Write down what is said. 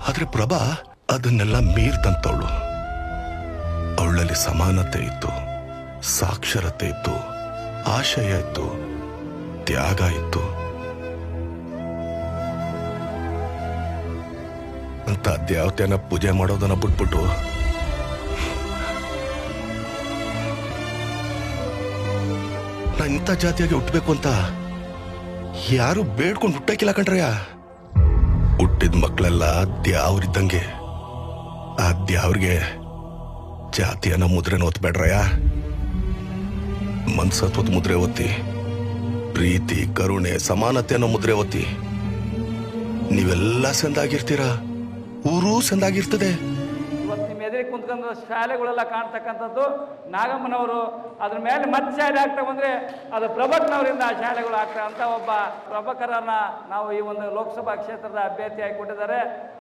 ಆದ್ರೆ ಪ್ರಭಾ ಅದನ್ನೆಲ್ಲ ಮೀರ್ದಂತವಳು. ಅವಳಲ್ಲಿ ಸಮಾನತೆ ಇತ್ತು, ಸಾಕ್ಷರತೆ ಇತ್ತು, ಆಶಯ ಇತ್ತು, ತ್ಯಾಗ ಇತ್ತು. ಅಂತ ದೇವತೆನ ಪೂಜೆ ಮಾಡೋದನ್ನ ಬಿಟ್ಬಿಟ್ಟು ನಾ ಇಂಥ ಜಾತಿಯಾಗಿ ಹುಟ್ಟಬೇಕು ಅಂತ ಯಾರು ಬೇಡ್ಕೊಂಡು ಹುಟ್ಟಕ್ಕಿಲ್ಲ ಕಣ್ರಯ್ಯ. ಹುಟ್ಟಿದ ಮಕ್ಕಳೆಲ್ಲ ದ್ಯಾವ್ರಿದ್ದಂಗೆ. ಆ ದ್ಯಾವ್ರಿಗೆ ಜಾತಿಯನ್ನ ಮುದ್ರೆನ ಒತ್ಬೇಡ್ರಯ್ಯ. ಮನ್ಸತ್ವದ ಮುದ್ರೆ ಒತ್ತಿ, ಪ್ರೀತಿ, ಕರುಣೆ, ಸಮಾನತೆ ಅನ್ನೋ ಮುದ್ರೆ ಒತ್ತಿ. ನೀವೆಲ್ಲ ಸಂದಾಗಿರ್ತೀರಾ, ಊರೂ ಸಂದಾಗಿರ್ತದೆ. ಇವತ್ತು ನಿಮ್ಮ ಎದುರಿಗೆ ಕುಂತ್ಕೊಂಡು ಶಾಲೆಗಳೆಲ್ಲ ಕಾಣ್ತಕ್ಕಂಥದ್ದು ನಾಗಮ್ಮನವರು. ಅದ್ರ ಮೇಲೆ ಮತ್ತೆ ಶಾಲೆ ಆಗ್ತಾ ಬಂದರೆ ಅದು ಪ್ರಭಕ್ನವರಿಂದ ಆ ಶಾಲೆಗಳು ಆಗ್ತಾ ಅಂತ ಒಬ್ಬ ಪ್ರಭಕರನ್ನ ನಾವು ಈ ಒಂದು ಲೋಕಸಭಾ ಕ್ಷೇತ್ರದ ಅಭ್ಯರ್ಥಿಯಾಗಿ ಕೊಟ್ಟಿದ್ದಾರೆ.